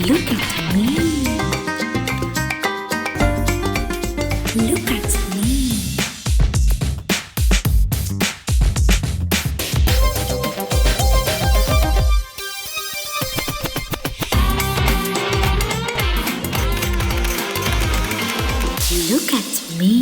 Look at me. Look at me. Look at me.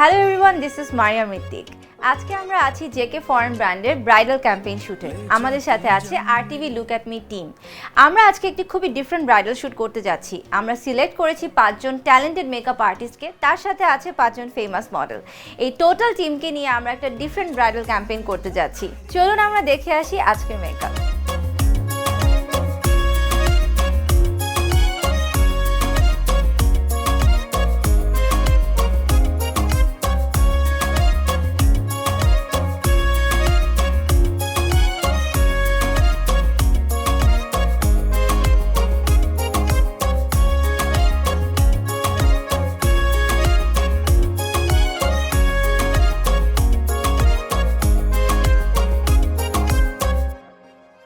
Hello everyone, this is Maria Mittik. আজকে আমরা আছি JK foreign ব্র্যান্ডের bridal campaign শ্যুটে। আমাদের সাথে আছে RTV look at me team. আমরা আজকে একটি খুবই ডিফারেন্ট ব্রাইডাল শ্যুট করতে যাচ্ছি। আমরা সিলেক্ট করেছি 5 জন ট্যালেন্টেড মেকআপ আর্টিস্টকে, তার সাথে আছে 5 জন ফেমাস মডেল। এই টোটাল টিমকে নিয়ে আমরা একটা ডিফারেন্ট ব্রাইডাল ক্যাম্পেইন করতে যাচ্ছি। চলুন আমরা দেখে আসি আজকের মেকআপ।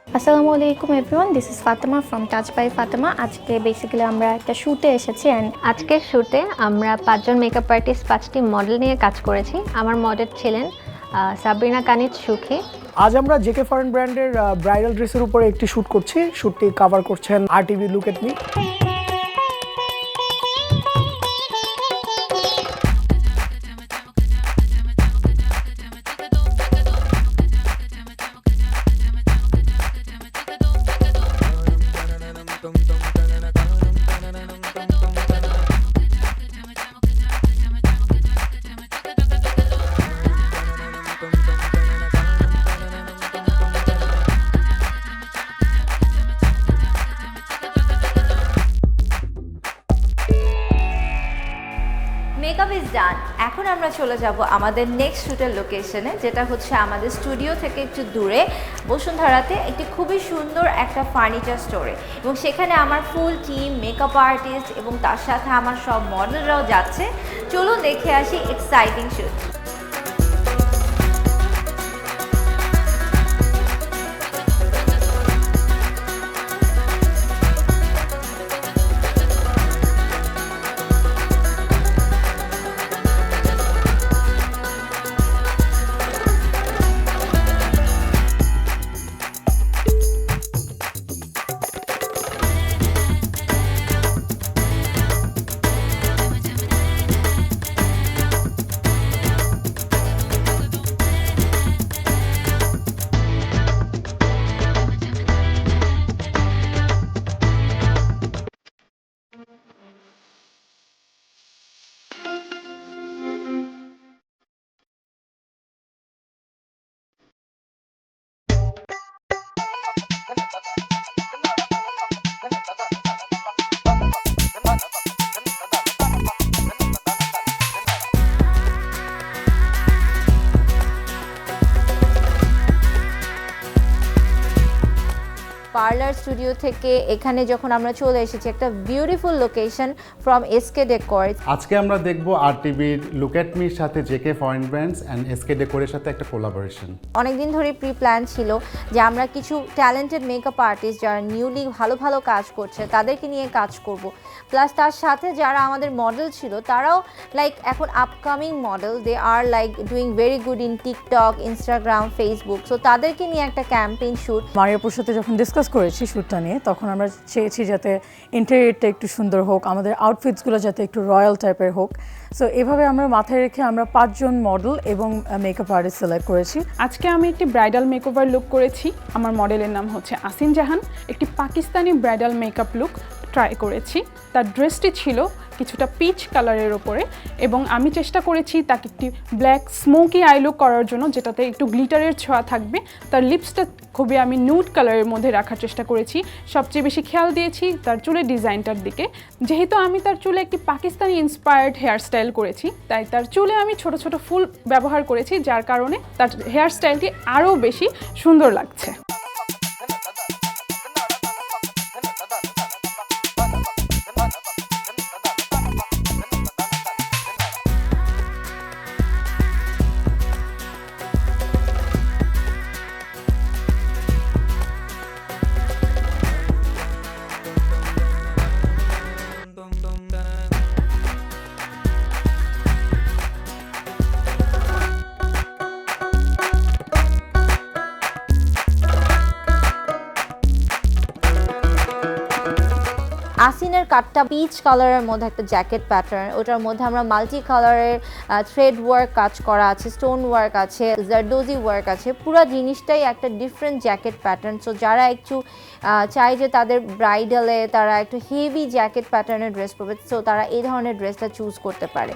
আসসালামু আলাইকুম everyone, this is Fatema from touch by Fatema. আজকে বেসিক্যালি আমরা একটা শ্যুটে এসেছি অ্যান্ড আজকের শ্যুটে আমরা 5 জন মেকআপ আর্টিস্ট 5টি মডেল নিয়ে কাজ করেছি। আমার মডেল ছিলেন সাবরিনা কানিজ সুখী। আজ আমরা জেকে ফরেন ব্র্যান্ডের ব্রাইডাল ড্রেসের উপরে একটি শ্যুট করছি। শ্যুটটি কভার করছেন RTV look at me. Makeup is done. এখন আমরা চলে যাব আমাদের নেক্সট শ্যুটের লোকেশনে, যেটা হচ্ছে আমাদের স্টুডিও থেকে একটু দূরে বসুন্ধরাতে একটি খুবই সুন্দর একটা ফার্নিচার স্টোরে, এবং সেখানে আমার ফুল টিম মেকআপ আর্টিস্ট এবং তার সাথে আমার সব মডেলরাও যাচ্ছে। চলুন দেখে আসি এক্সাইটিং শ্যুট। পার্লার স্টুডিও থেকে এখানে যখন আমরা চলে এসেছি একটা beautiful location from SK decor. আজকে আমরা দেখব আরটিভির লুক এট মির সাথে JK foreign brands and SK ডেকোরের সাথে একটা কোলাবোরেশন। অনেকদিন ধরে প্রি প্ল্যান ছিল যে আমরা কিছু ট্যালেন্টেড মেকআপ আর্টিস্ট যারা নিউলি ভালো ভালো কাজ করছে তাদেরকে নিয়ে কাজ করব, প্লাস তার সাথে যারা আমাদের মডেল ছিল তারাও লাইক এখন upcoming model, they are like doing very good in TikTok, Instagram, Facebook. So তাদেরকে নিয়ে একটা ক্যাম্পেইন শ্যুট। মারিয়াপুর সাথে যখন ডিসকাস করেছি শ্যুটটা নিয়ে, তখন আমরা চেয়েছি যাতে ইন্টেরিয়রটা একটু সুন্দর হোক, আমাদের আউটফিটসগুলো যাতে একটু রয়্যাল টাইপের হোক। সো এভাবে আমরা মাথায় রেখে আমরা 5 জন মডেল এবং মেকআপ আর্টিস্ট সিলেক্ট করেছি। আজকে আমি একটি ব্রাইডাল মেকওভার লুক করেছি। আমার মডেলের নাম হচ্ছে আসিন জাহান। একটি Pakistani bridal makeup look try করেছি। তার ড্রেসটি ছিল কিছুটা পিচ কালারের ওপরে, এবং আমি চেষ্টা করেছি তাকে একটি ব্ল্যাক স্মোকি আই লুক করার জন্য, যেটাতে একটু গ্লিটারের ছোঁয়া থাকবে। তার লিপসটা খুবই আমি নুড কালারের মধ্যে রাখার চেষ্টা করেছি। সবচেয়ে বেশি খেয়াল দিয়েছি তার চুলের ডিজাইনটার দিকে। যেহেতু আমি তার চুলে একটি পাকিস্তানি ইন্সপায়ার্ড হেয়ারস্টাইল করেছি, তাই তার চুলে আমি ছোট ছোট ফুল ব্যবহার করেছি, যার কারণে তার হেয়ারস্টাইলটি আরও বেশি সুন্দর লাগছে। আসিনের কাটটা পিচ কালারের মধ্যে একটা জ্যাকেট প্যাটার্ন, ওটার মধ্যে আমরা মাল্টি কালারের থ্রেড ওয়ার্ক কাজ করা আছে, স্টোন ওয়ার্ক আছে, জারদোজি ওয়ার্ক আছে, পুরো জিনিসটাই একটা ডিফারেন্ট জ্যাকেট প্যাটার্ন। সো যারা একটু চায় যে তাদের ব্রাইডালে তারা একটু হেভি জ্যাকেট প্যাটার্নের ড্রেস পরবে, সো তারা এই ধরনের ড্রেসটা চুজ করতে পারে।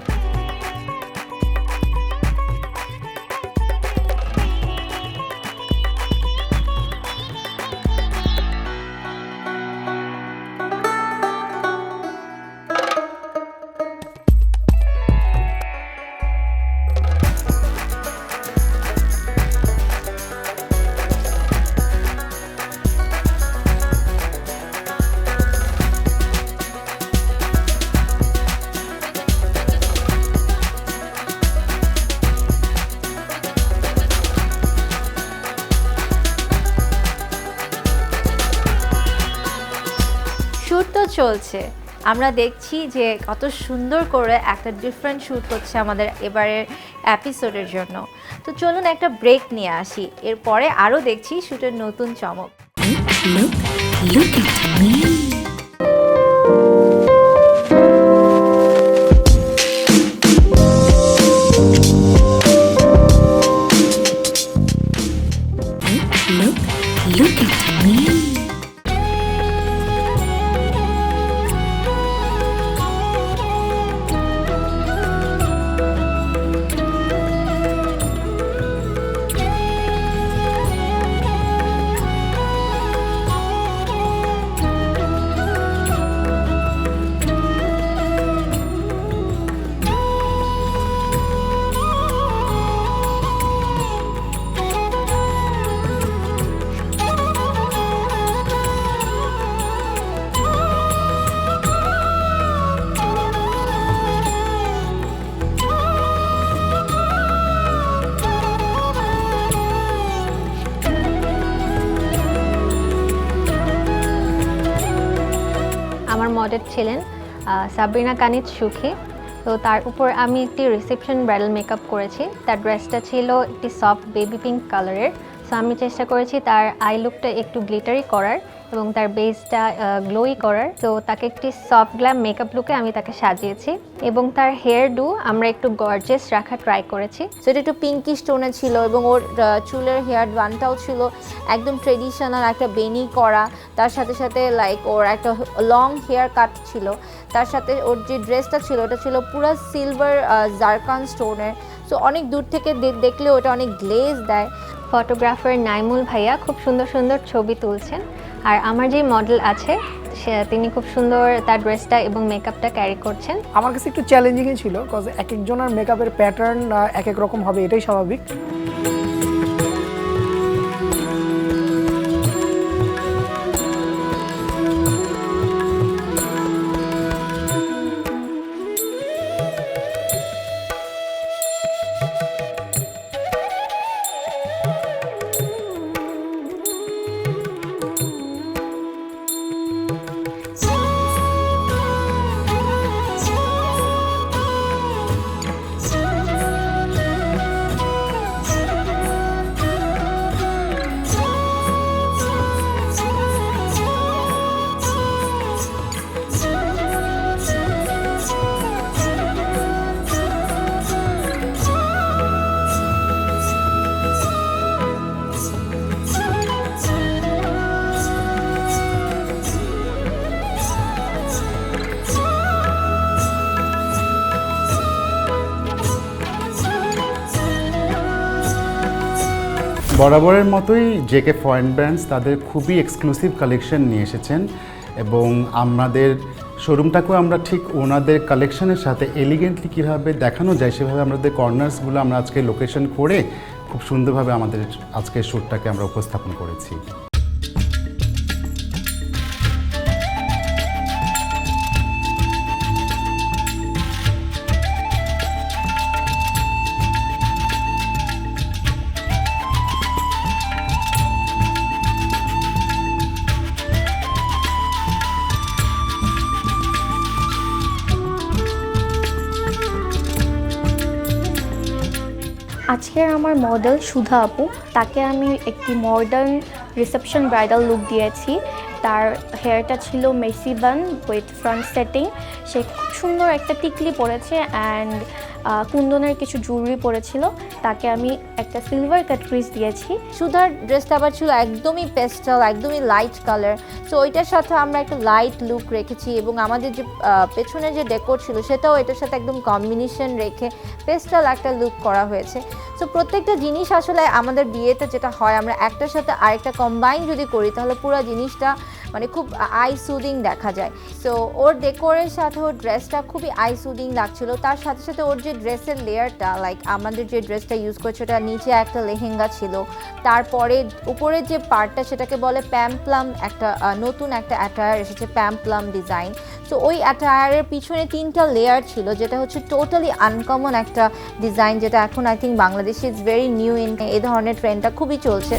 শ্যুট তো চলছে, আমরা দেখছি যে কত সুন্দর করে একটা ডিফারেন্ট শ্যুট হচ্ছে আমাদের এবারের এপিসোডের জন্য। তো চলুন একটা ব্রেক নিয়ে আসি, এরপরে আরও দেখছি শ্যুটের নতুন চমক। Look at me. Look at me. আমার মডেল ছিলেন সাবরিনা কানিজ সুখী। তো তার উপর আমি একটি রিসেপশন ব্রাইডাল মেকআপ করেছি। তার ড্রেসটা ছিল একটি সফট বেবি পিঙ্ক কালারের। সো আমি চেষ্টা করেছি তার আই লুকটা একটু গ্লিটারি করার এবং তার বেসটা গ্লোই করার। তো তাকে একটি সফট গ্ল্যাম মেকআপ লুকে আমি তাকে সাজিয়েছি এবং তার হেয়ার ডু আমরা একটু গর্জিয়াস রাখা ট্রাই করেছি। সো এটা একটু পিঙ্কি স্টোনে ছিল এবং ওর চুলের হেয়ার ওয়ানটাও ছিল একদম ট্রেডিশনাল একটা বেনি করা, তার সাথে সাথে লাইক ওর একটা লং হেয়ার কাট ছিল, তার সাথে ওর যে ড্রেসটা ছিল ওটা ছিল পুরো সিলভার জারকান স্টোনের। সো অনেক দূর থেকে দেখলে ওটা অনেক গ্লেজ দেয়। ফটোগ্রাফার নাইমুল ভাইয়া খুব সুন্দর সুন্দর ছবি তুলছেন। আর আমার যে মডেল আছে তিনি খুব সুন্দর তার ড্রেসটা এবং মেকআপটা ক্যারি করছেন। আমার কাছে একটু চ্যালেঞ্জিংই ছিল, কজ এক একজনের মেকআপের প্যাটার্ন এক এক রকম হবে, এটাই স্বাভাবিক। বরাবরের মতোই জেকে ফরেন ব্র্যান্ডস তাদের খুবই এক্সক্লুসিভ কালেকশন নিয়ে এসেছেন এবং আমাদের শোরুমটাকেও আমরা ঠিক ওনাদের কালেকশনের সাথে এলিগেন্টলি কীভাবে দেখানো যায় সেভাবে আমাদের কর্নার্সগুলো আমরা আজকে লোকেশন করে খুব সুন্দরভাবে আমাদের আজকের শ্যুটটাকে আমরা উপস্থাপন করেছি। আজকের আমার মডেল সুধা আপু, তাকে আমি একটি মডার্ন রিসেপশন ব্রাইডাল লুক দিয়েছি। তার হেয়ারটা ছিল messy bun with front setting. সে খুব সুন্দর একটা টিকলি পরেছে অ্যান্ড কুন্দনের কিছু জুয়েলারি পরেছিল। তাকে আমি একটা সিলভার কাট ক্রিজ দিয়েছি। সুধার ড্রেসটা আবার ছিল একদমই পেস্টাল, একদমই লাইট কালার। সো ওইটার সাথে আমরা একটা লাইট লুক রেখেছি এবং আমাদের যে পেছনে যে ডেকোর ছিল সেটাও এটার সাথে একদম কম্বিনেশন রেখে পেস্টাল একটা লুক করা হয়েছে। সো প্রত্যেকটা জিনিস আসলে আমাদের বিয়েতে যেটা হয়, আমরা একটার সাথে আরেকটা কম্বাইন যদি করি তাহলে পুরো জিনিসটা মানে খুব আই সুদিং দেখা যায়। সো ওর ডেকোরের সাথে ওর ড্রেসটা খুবই আই সুদিং লাগছিল। তার সাথে সাথে ওর যে ড্রেসের লেয়ারটা, লাইক আমাদের যে ড্রেসটা ইউজ করছে ওটা নিচে একটা লেহেঙ্গা ছিল, তারপরে উপরের যে পার্টটা সেটাকে বলে প্যাম্পলাম, একটা নতুন একটা অ্যাটায়ার এসেছে প্যাম্পলাম ডিজাইন। সো ওই অ্যাটায়ারের পিছনে 3টা লেয়ার ছিল, যেটা হচ্ছে টোটালি আনকমন একটা ডিজাইন, যেটা এখন আই থিঙ্ক বাংলাদেশে ইটস ভেরি নিউ ইন, এই ধরনের ট্রেন্ডটা খুবই চলছে।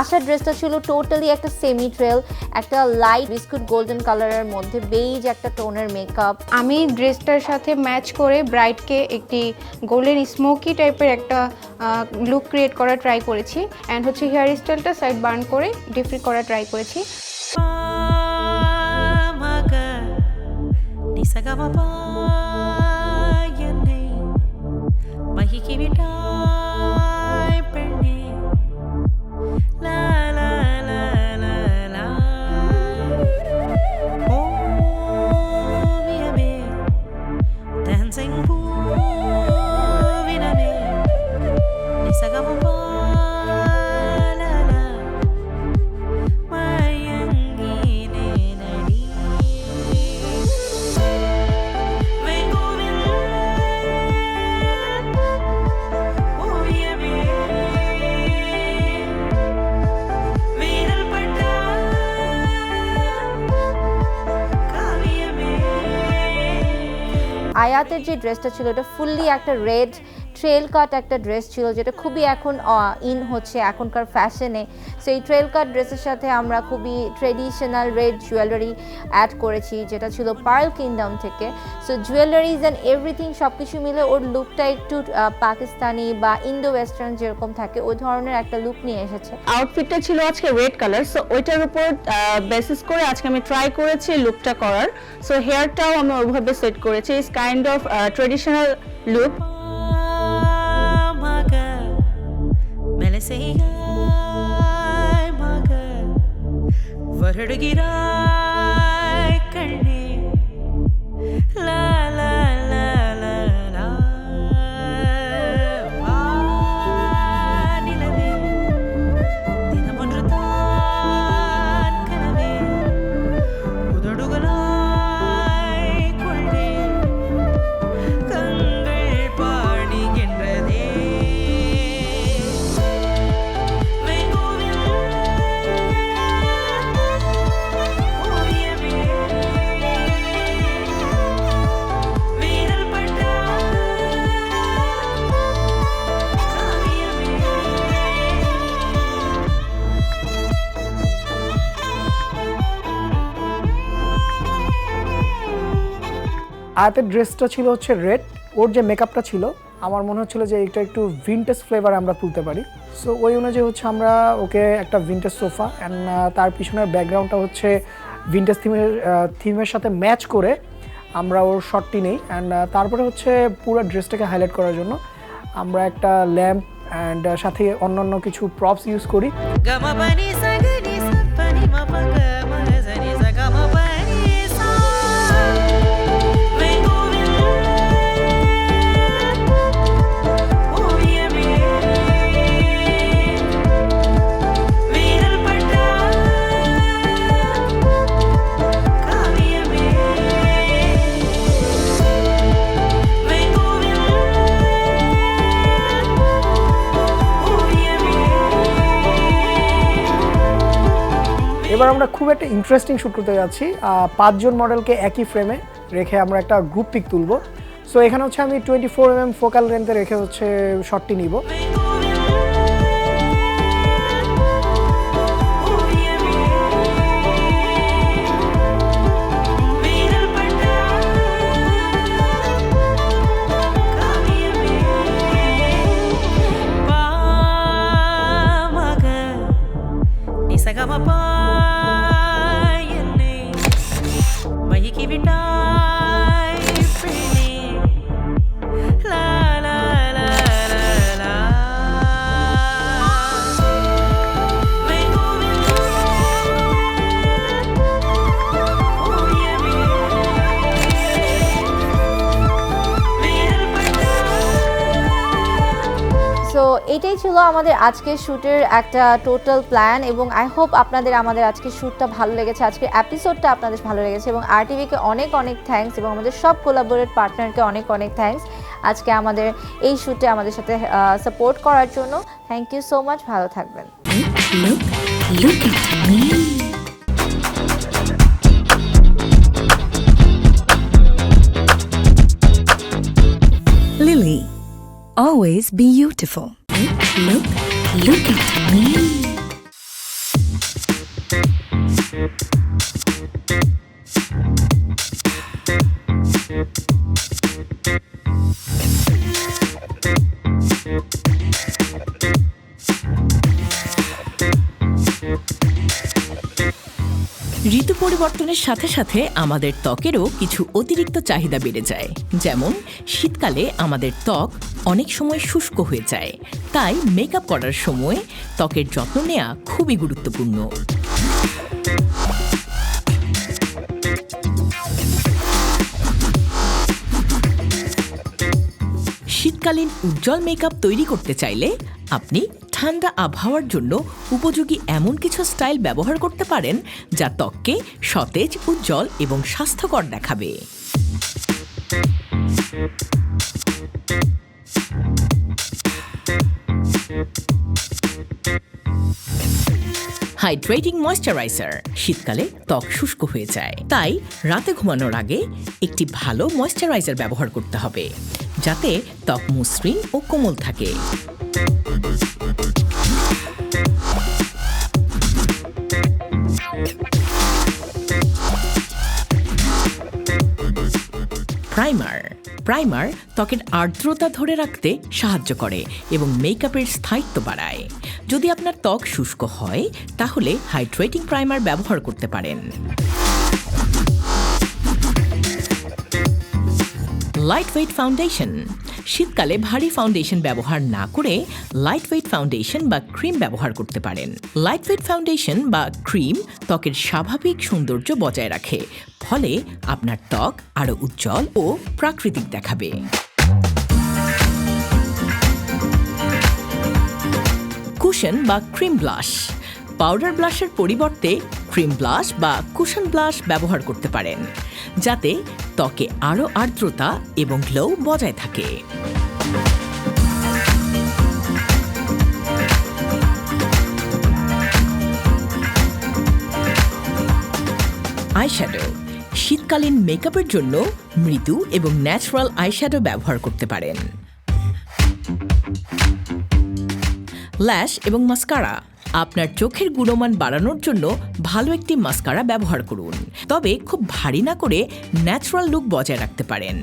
আশার ড্রেসটা ছিল টোটালি একটা সেমি ট্রেল, একটা লাইট বিস্কুট গোল্ডেন কালারের মধ্যে বেজ একটা টোনের মেকআপ। আমি ড্রেসটার সাথে ম্যাচ করে ব্রাইডকে একটি গোল্ডেন স্মোকি টাইপের একটা লুক ক্রিয়েট করা ট্রাই করেছি অ্যান্ড হচ্ছে হেয়ার স্টাইলটা সাইড বার্ন করে ডিফ্রি করা ট্রাই করেছি। আয়াতের যে ড্রেসটা ছিল এটা ফুললি একটা রেড ট্রেল কাট একটা ড্রেস ছিল, যেটা খুবই এখন ইন হচ্ছে এখনকার ফ্যাশনে। সো এই ট্রেল কাট ড্রেসের সাথে আমরা খুবই ট্রেডিশনাল রেড জুয়েলারি অ্যাড করেছি, যেটা ছিল পার্ল কিংডম থেকে। সো জুয়েলারিজ অ্যান্ড এভরিথিং সব কিছু মিলে ওর লুকটা একটু পাকিস্তানি বা ইন্দো ওয়েস্টার্ন যেরকম থাকে ওই ধরনের একটা লুক নিয়ে এসেছে। আউটফিটটা ছিল আজকে রেড কালার, সো ওইটার উপর বেসিস করে আজকে আমি ট্রাই করেছি লুকটা করার। সো হেয়ারটাও আমি ওইভাবে সেট করেছি, it's kind of traditional look. আয়াতের ড্রেসটা ছিল হচ্ছে রেড, ওর যে মেকআপটা ছিল আমার মনে হচ্ছিল যে এটা একটু ভিনটেজ ফ্লেভার আমরা তুলতে পারি। সো ওই অনুযায়ী হচ্ছে আমরা ওকে একটা ভিনটেজ সোফা অ্যান্ড তার পিছনের ব্যাকগ্রাউন্ডটা হচ্ছে ভিনটেজ থিমের সাথে ম্যাচ করে আমরা ওর শটটি নেই। অ্যান্ড তারপরে হচ্ছে পুরো ড্রেসটাকে হাইলাইট করার জন্য আমরা একটা ল্যাম্প অ্যান্ড সাথে অন্যান্য কিছু প্রপস ইউজ করি। এবার আমরা খুব একটা ইন্টারেস্টিং শ্যুট করতে যাচ্ছি। 5 জন মডেলকে একই ফ্রেমে রেখে আমরা একটা গ্রুপ পিক তুলব। সো এখানে হচ্ছে আমি 24mm ফোকাল লেন্থে রেখে হচ্ছে শটটি নিব। সো এটাই ছিল আমাদের আজকের শ্যুটের একটা টোটাল প্ল্যান এবং আই হোপ আপনাদের আমাদের আজকের শ্যুটটা ভালো লেগেছে, আজকের এপিসোডটা আপনাদের ভালো লেগেছে এবং আরটিভিকে অনেক অনেক থ্যাঙ্কস এবং আমাদের সব কোলাবোরেট পার্টনারকে অনেক অনেক থ্যাঙ্কস আজকে আমাদের এই শ্যুটে আমাদের সাথে সাপোর্ট করার জন্য। থ্যাংক ইউ সো মাচ, ভালো থাকবেন। Look at me. Lily, always beautiful. Look at me. ঋতু পরিবর্তনের সাথে সাথে আমাদের ত্বকেরও কিছু অতিরিক্ত চাহিদা বেড়ে যায়। যেমন শীতকালে আমাদের ত্বক অনেক সময় শুষ্ক হয়ে যায়, তাই মেকআপ করার সময় ত্বকের যত্ন নেওয়া খুবই গুরুত্বপূর্ণ। শীতকালীন উজ্জ্বল মেকআপ তৈরি করতে চাইলে আপনি ঠান্ডা আবহাওয়ার জন্য উপযোগী এমন কিছু স্টাইল ব্যবহার করতে পারেন যা ত্বককে সতেজ, উজ্জ্বল এবং স্বাস্থ্যকর দেখাবে। Hydrating moisturiser. শীতকালে ত্বক শুষ্ক হয়ে যায়, তাই রাতে ঘুমানোর আগে একটি ভালো ময়েশ্চারাইজার ব্যবহার করতে হবে যাতে ত্বক মসৃণ ও কোমল থাকে। প্রাইমার ত্বকের আর্দ্রতা ধরে রাখতে সাহায্য করে এবং মেকআপের স্থায়িত্ব বাড়ায়। যদি আপনার ত্বক শুষ্ক হয় তাহলে হাইড্রেটিং প্রাইমার ব্যবহার করতে পারেন। Lightweight foundation. শীতকালে ভারী ফাউন্ডেশন ব্যবহার না করে লাইটওয়েট ফাউন্ডেশন বা ক্রিম ব্যবহার করতে পারেন। লাইটওয়েট ফাউন্ডেশন বা ক্রিম ত্বকের স্বাভাবিক সৌন্দর্য বজায় রাখে, ফলে আপনার ত্বক আরও উজ্জ্বল ও প্রাকৃতিক দেখাবে। কুশন বা ক্রিম ব্লাশ। পাউডার ব্লাশের পরিবর্তে ক্রিম ব্লাশ বা কুশন ব্লাশ ব্যবহার করতে পারেন যাতে ত্বকে আরও আর্দ্রতা এবং গ্লো বজায় থাকে। আইশ্যাডো। শীতকালীন মেকআপের জন্য মৃদু এবং ন্যাচারাল আইশ্যাডো ব্যবহার করতে পারেন। ল্যাশ এবং মাস্কারা। আপনার চোখের গুণমান বাড়ানোর জন্য ভালো একটি মাস্কারা ব্যবহার করুন, তবে খুব ভারী না করে ন্যাচারাল লুক বজায় রাখতে পারেন।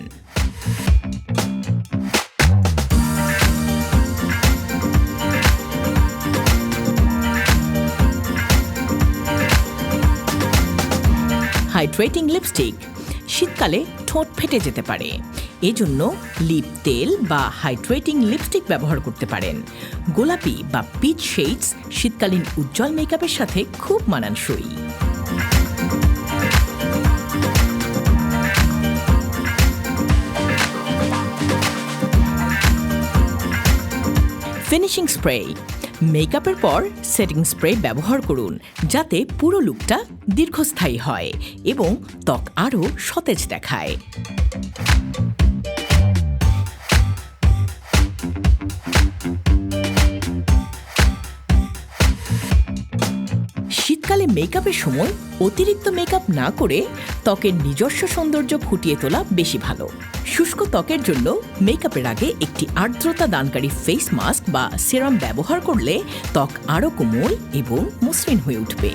Hydrating lipstick. শীতকালে ঠোঁট ফেটে যেতে পারে, এজন্য লিপ তেল বা হাইড্রেটিং লিপস্টিক ব্যবহার করতে পারেন। গোলাপি বা পিচ শেডস শীতকালীন উজ্জ্বল মেকআপের সাথে খুব মানানসই। Finishing spray. মেকআপের পর সেটিং স্প্রে ব্যবহার করুন, যাতে পুরো লুকটা দীর্ঘস্থায়ী হয় এবং ত্বক আরও সতেজ দেখায়। শীতকালে মেকআপের সময় অতিরিক্ত মেকআপ না করে ত্বকের নিজস্ব সৌন্দর্য ফুটিয়ে তোলা বেশি ভালো। শুষ্ক ত্বকের জন্য মেকআপের আগে একটি আর্দ্রতা দানকারী ফেস মাস্ক বা সিরাম ব্যবহার করলে ত্বক আরও কোমল এবং মসৃণ হয়ে উঠবে।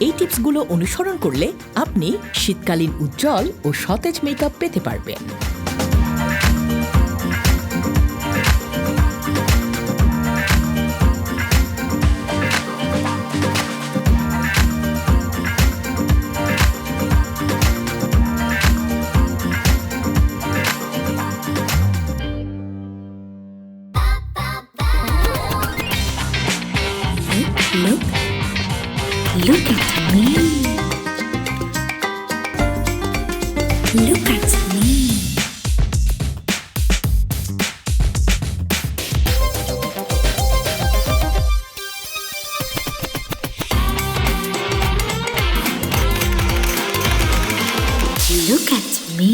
এই টিপসগুলো অনুসরণ করলে আপনি শীতকালীন উজ্জ্বল ও সতেজ মেকআপ পেতে পারবেন। Look at me. Look at me. Look at me.